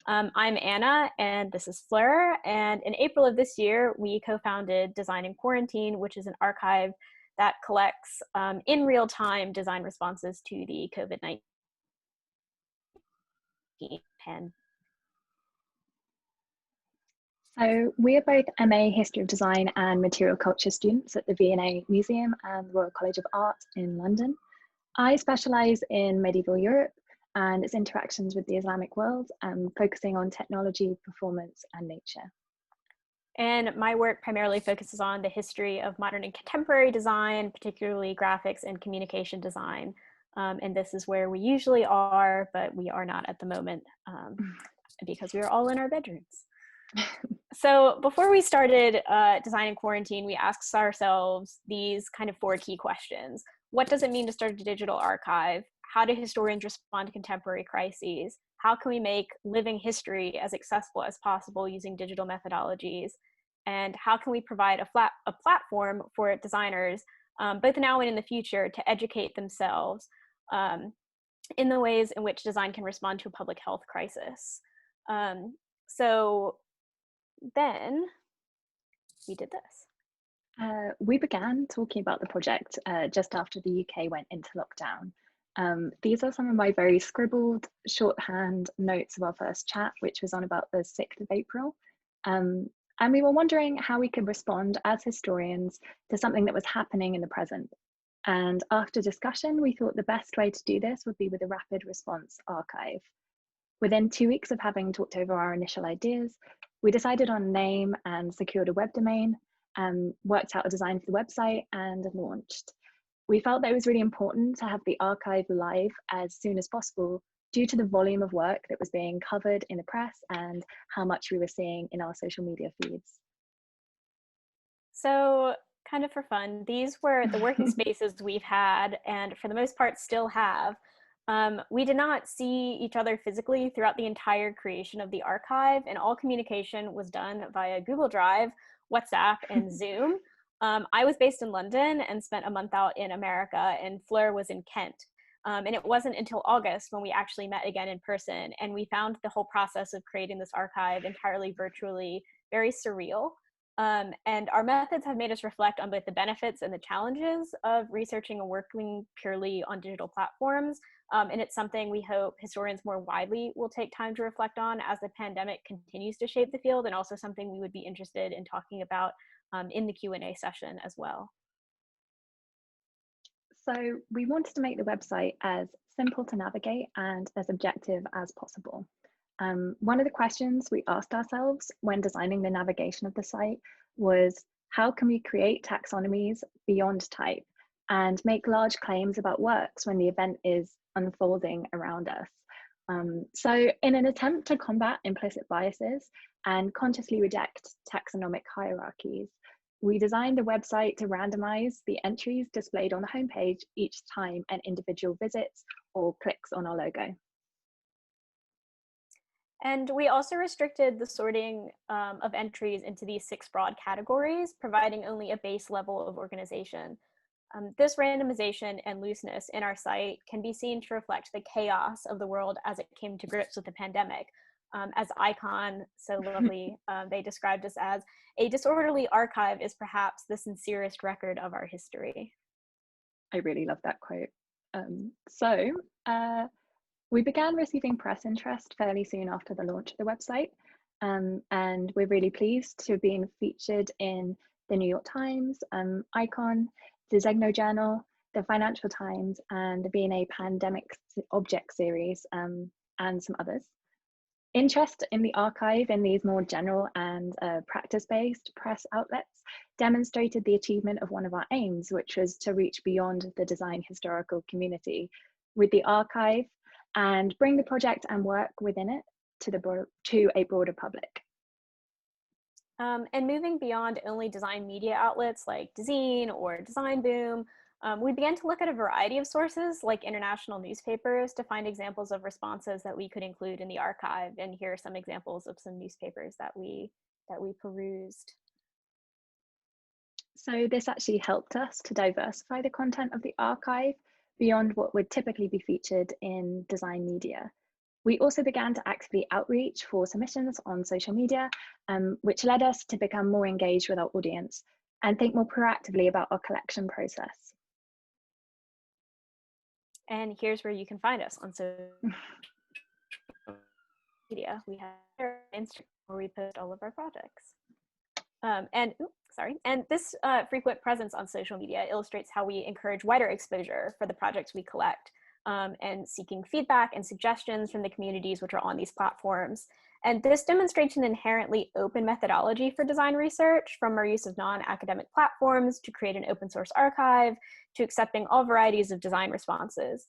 I'm Anna, and this is Fleur. And in April of this year, we co-founded Design in Quarantine, which is an archive that collects in real time design responses to the COVID-19 pandemic. So we are both MA History of Design and Material Culture students at the V&A Museum and the Royal College of Art in London. I specialise in medieval Europe and its interactions with the Islamic world, focusing on technology, performance, and nature. And my work primarily focuses on the history of modern and contemporary design, particularly graphics and communication design. And this is where we usually are, but we are not at the moment because we are all in our bedrooms. So before we started Design in Quarantine, we asked ourselves these kind of 4 key questions. What does it mean to start a digital archive? How do historians respond to contemporary crises? How can we make living history as accessible as possible using digital methodologies? And how can we provide a platform for designers, both now and in the future, to educate themselves in the ways in which design can respond to a public health crisis? So then we did this. We began talking about the project just after the UK went into lockdown. These are some of my very scribbled shorthand notes of our first chat, which was on about the 6th of April. And we were wondering how we could respond as historians to something that was happening in the present. And after discussion, we thought the best way to do this would be with a rapid response archive. Within 2 weeks of having talked over our initial ideas, we decided on a name and secured a web domain, worked out a design for the website and launched. We felt that it was really important to have the archive live as soon as possible due to the volume of work that was being covered in the press and how much we were seeing in our social media feeds. So kind of for fun, these were the working spaces we've had and for the most part still have. We did not see each other physically throughout the entire creation of the archive, and all communication was done via Google Drive, WhatsApp, and Zoom. I was based in London and spent a month out in America, and Fleur was in Kent. And it wasn't until August when we actually met again in person, and we found the whole process of creating this archive entirely virtually very surreal. And our methods have made us reflect on both the benefits and the challenges of researching and working purely on digital platforms. And it's something we hope historians more widely will take time to reflect on as the pandemic continues to shape the field, and also something we would be interested in talking about in the Q&A session as well. So we wanted to make the website as simple to navigate and as objective as possible. One of the questions we asked ourselves when designing the navigation of the site was, how can we create taxonomies beyond type and make large claims about works when the event is unfolding around us? So in an attempt to combat implicit biases and consciously reject taxonomic hierarchies, we designed the website to randomize the entries displayed on the homepage each time an individual visits or clicks on our logo. And we also restricted the sorting of entries into these 6 broad categories, providing only a base level of organization. This randomization and looseness in our site can be seen to reflect the chaos of the world as it came to grips with the pandemic. As Icon so lovely, they described us as, a disorderly archive is perhaps the sincerest record of our history. I really love that quote. We began receiving press interest fairly soon after the launch of the website, and we're really pleased to have been featured in the New York Times, Icon, the Zegno Journal, the Financial Times, and the V&A Pandemic Object Series, and some others. Interest in the archive in these more general and practice-based press outlets demonstrated the achievement of one of our aims, which was to reach beyond the design historical community with the archive and bring the project and work within it to a broader public. And moving beyond only design media outlets like Dezeen or Design Boom, we began to look at a variety of sources like international newspapers to find examples of responses that we could include in the archive. And here are some examples of some newspapers that we perused. So this actually helped us to diversify the content of the archive beyond what would typically be featured in design media. We also began to actively outreach for submissions on social media, which led us to become more engaged with our audience and think more proactively about our collection process. And here's where you can find us on social media. We have Instagram where we post all of our projects. And this frequent presence on social media illustrates how we encourage wider exposure for the projects we collect, and seeking feedback and suggestions from the communities which are on these platforms. And this demonstrates an inherently open methodology for design research, from our use of non-academic platforms to create an open source archive to accepting all varieties of design responses.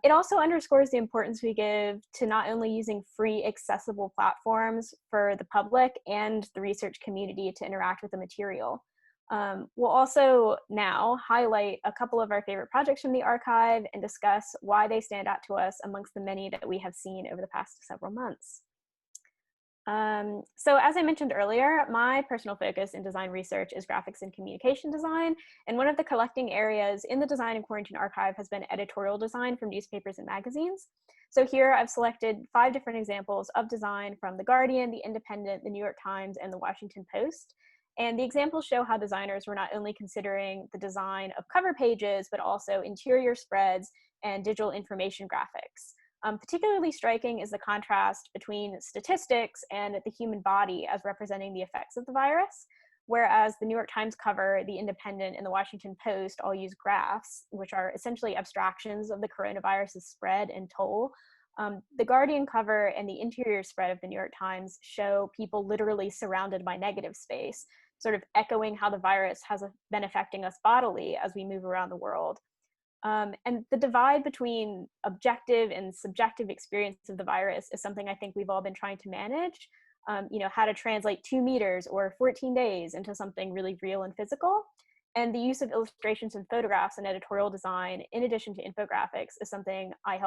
It also underscores the importance we give to not only using free, accessible platforms for the public and the research community to interact with the material. We'll also now highlight a couple of our favorite projects from the archive and discuss why they stand out to us amongst the many that we have seen over the past several months. So as I mentioned earlier, my personal focus in design research is graphics and communication design. And one of the collecting areas in the Design in Quarantine archive has been editorial design from newspapers and magazines. So here I've selected 5 different examples of design from The Guardian, The Independent, The New York Times, and The Washington Post. And the examples show how designers were not only considering the design of cover pages, but also interior spreads and digital information graphics. Particularly striking is the contrast between statistics and the human body as representing the effects of the virus, whereas the New York Times cover, The Independent, and The Washington Post all use graphs, which are essentially abstractions of the coronavirus's spread and toll. The Guardian cover and the interior spread of the New York Times show people literally surrounded by negative space, sort of echoing how the virus has been affecting us bodily as we move around the world. And the divide between objective and subjective experience of the virus is something I think we've all been trying to manage. How to translate 2 meters or 14 days into something really real and physical. And the use of illustrations and photographs in editorial design, in addition to infographics, is something I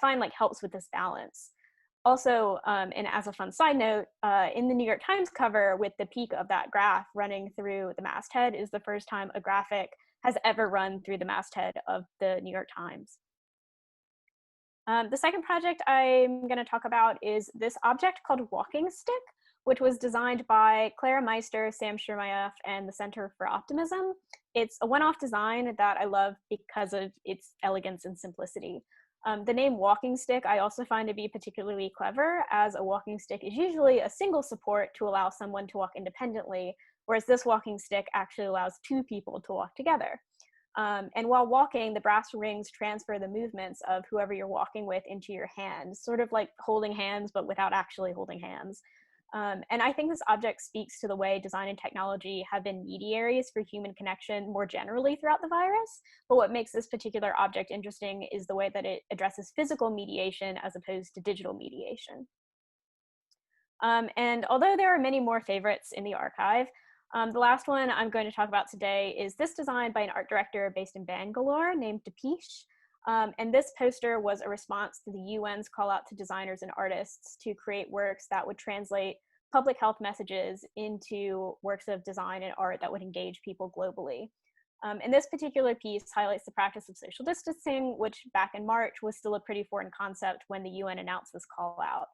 find helps with this balance. Also, and as a fun side note, in the New York Times cover, with the peak of that graph running through the masthead, is the first time a graphic has ever run through the masthead of the New York Times. The second project I'm going to talk about is this object called Walking Stick, which was designed by Clara Meister, Sam Shirmayev, and the Center for Optimism. It's a one-off design that I love because of its elegance and simplicity. The name walking stick I also find to be particularly clever, as a walking stick is usually a single support to allow someone to walk independently, whereas this walking stick actually allows 2 people to walk together. And while walking, the brass rings transfer the movements of whoever you're walking with into your hands, sort of like holding hands, but without actually holding hands. And I think this object speaks to the way design and technology have been mediaries for human connection more generally throughout the virus. But what makes this particular object interesting is the way that it addresses physical mediation as opposed to digital mediation. And although there are many more favorites in the archive, the last one I'm going to talk about today is this design by an art director based in Bangalore named Deepish. And this poster was a response to the UN's call out to designers and artists to create works that would translate public health messages into works of design and art that would engage people globally. And this particular piece highlights the practice of social distancing, which back in March was still a pretty foreign concept when the UN announced this call out.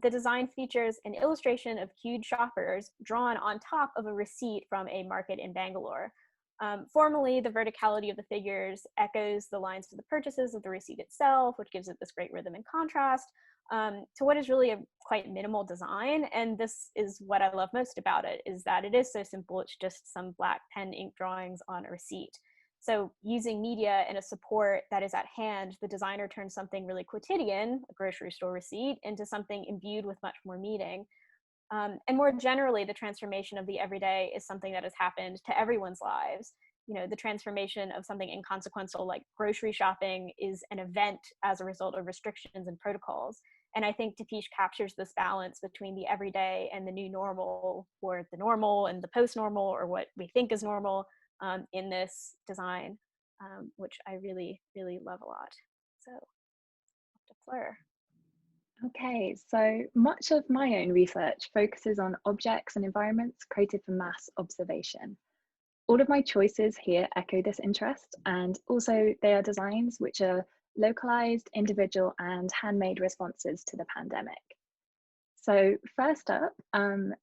The design features an illustration of queued shoppers drawn on top of a receipt from a market in Bangalore. Formally, the verticality of the figures echoes the lines for the purchases of the receipt itself, which gives it this great rhythm and contrast to what is really a quite minimal design. And this is what I love most about it, is that it is so simple. It's just some black pen ink drawings on a receipt. So using media and a support that is at hand, the designer turns something really quotidian, a grocery store receipt, into something imbued with much more meaning. And more generally, the transformation of the everyday is something that has happened to everyone's lives. The transformation of something inconsequential like grocery shopping is an event as a result of restrictions and protocols. And I think Deepish captures this balance between the everyday and the new normal, or the normal and the post-normal, or what we think is normal, in this design, which I really, really love a lot. So, off to Fleur. Okay, so much of my own research focuses on objects and environments created for mass observation. All of my choices here echo this interest, and also they are designs which are localized, individual, and handmade responses to the pandemic. So first up,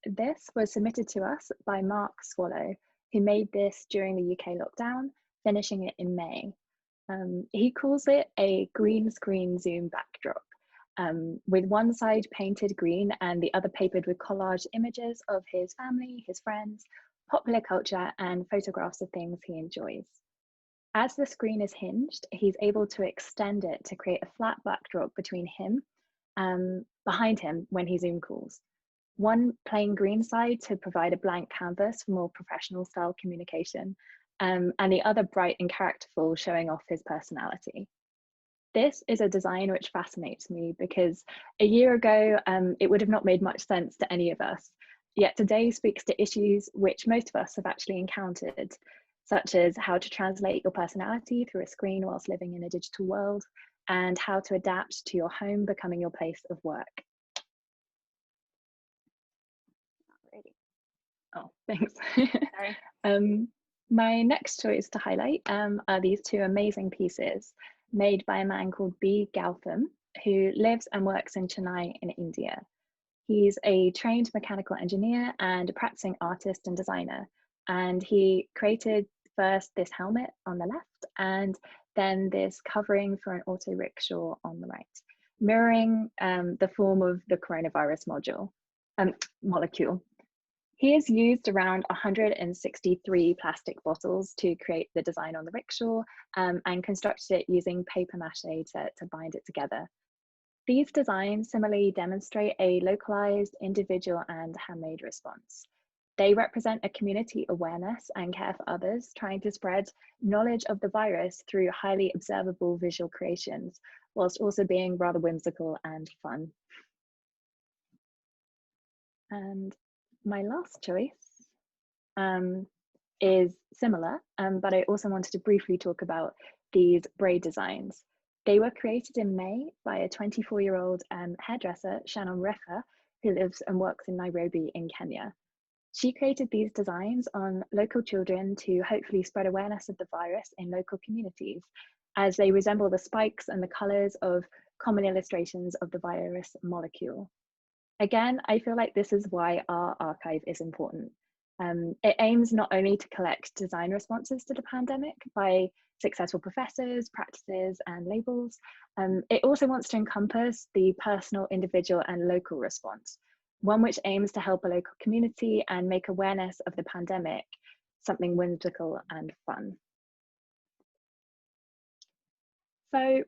this was submitted to us by Mark Swallow, who made this during the UK lockdown, finishing it in May. He calls it a green screen Zoom backdrop, with one side painted green and the other papered with collage images of his family, his friends, popular culture, and photographs of things he enjoys. As the screen is hinged, he's able to extend it to create a flat backdrop between him, behind him when he Zoom calls. One plain green side to provide a blank canvas for more professional style communication, and the other bright and characterful, showing off his personality. This is a design which fascinates me because a year ago, it would have not made much sense to any of us, yet today speaks to issues which most of us have actually encountered, such as how to translate your personality through a screen whilst living in a digital world, and how to adapt to your home becoming your place of work. Oh, thanks. Sorry. My next choice to highlight are these two amazing pieces made by a man called B. Gautam, who lives and works in Chennai in India. He's a trained mechanical engineer and a practicing artist and designer. And he created first this helmet on the left and then this covering for an auto rickshaw on the right, mirroring the form of the coronavirus molecule. He has used around 163 plastic bottles to create the design on the rickshaw, and constructed it using paper mache to bind it together. These designs similarly demonstrate a localized, individual, and handmade response. They represent a community awareness and care for others, trying to spread knowledge of the virus through highly observable visual creations, whilst also being rather whimsical and fun. And my last choice is similar, but I also wanted to briefly talk about these braid designs. They were created in May by a 24-year-old hairdresser, Shannon Refa, who lives and works in Nairobi in Kenya. She created these designs on local children to hopefully spread awareness of the virus in local communities, as they resemble the spikes and the colours of common illustrations of the virus molecule. Again, I feel like this is why our archive is important. It aims not only to collect design responses to the pandemic by successful professors, practices, and labels, it also wants to encompass the personal, individual, and local response, one which aims to help a local community and make awareness of the pandemic something whimsical and fun. So,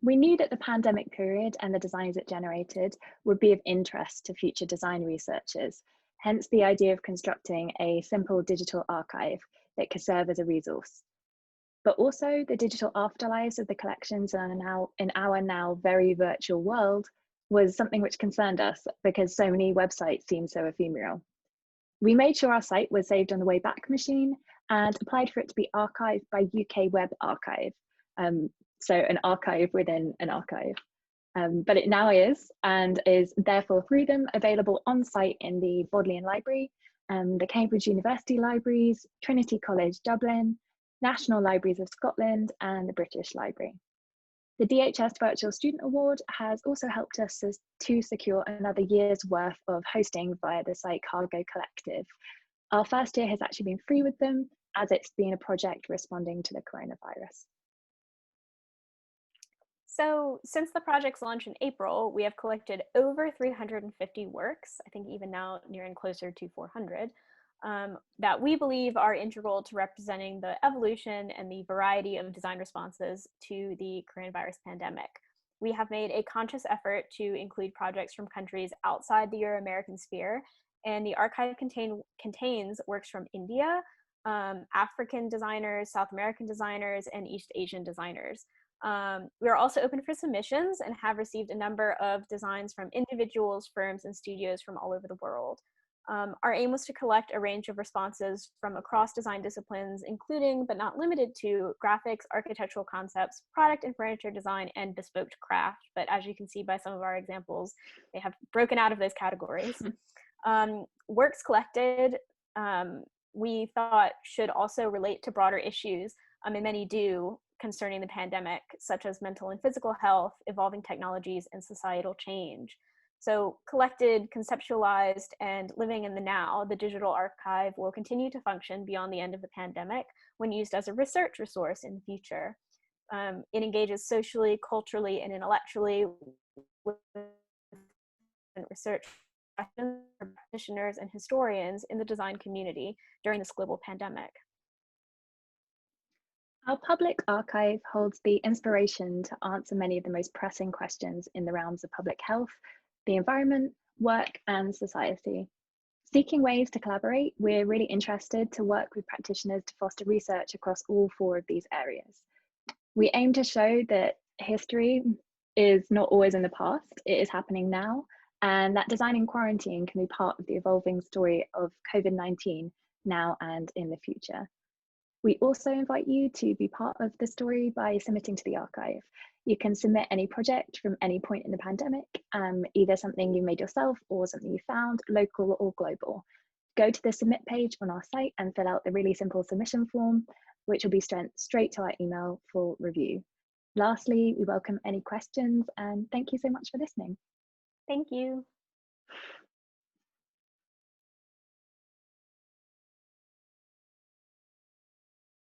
we knew that the pandemic period and the designs it generated would be of interest to future design researchers, hence the idea of constructing a simple digital archive that could serve as a resource. But also the digital afterlives of the collections in our now very virtual world was something which concerned us because so many websites seem so ephemeral. We made sure our site was saved on the Wayback Machine and applied for it to be archived by UK Web Archive. So an archive within an archive. But it now is, and is therefore through them available on site in the Bodleian Library, the Cambridge University Libraries, Trinity College Dublin, National Libraries of Scotland, and the British Library. The DHS Virtual Student Award has also helped us to secure another year's worth of hosting via the site Cargo Collective. Our first year has actually been free with them, as it's been a project responding to the coronavirus. So since the project's launch in April, we have collected over 350 works, I think even now nearing closer to 400, that we believe are integral to representing the evolution and the variety of design responses to the coronavirus pandemic. We have made a conscious effort to include projects from countries outside the Euro-American sphere, and the archive contains works from India, African designers, South American designers, and East Asian designers. We are also open for submissions and have received a number of designs from individuals, firms, and studios from all over the world. Our aim was to collect a range of responses from across design disciplines, including but not limited to graphics, architectural concepts, product and furniture design, and bespoke craft. But as you can see by some of our examples, they have broken out of those categories. Works collected, we thought should also relate to broader issues, and many do, concerning the pandemic, such as mental and physical health, evolving technologies, and societal change. So collected, conceptualized, and living in the now, the digital archive will continue to function beyond the end of the pandemic when used as a research resource in the future. It engages socially, culturally, and intellectually with research questions for practitioners and historians in the design community during this global pandemic. Our public archive holds the inspiration to answer many of the most pressing questions in the realms of public health, the environment, work, and society. Seeking ways to collaborate, we're really interested to work with practitioners to foster research across all four of these areas. We aim to show that history is not always in the past, it is happening now, and that design in quarantine can be part of the evolving story of COVID-19 now and in the future. We also invite you to be part of the story by submitting to the archive. You can submit any project from any point in the pandemic, either something you made yourself or something you found, local or global. Go to the submit page on our site and fill out the really simple submission form, which will be sent straight to our email for review. Lastly, we welcome any questions and thank you so much for listening. Thank you.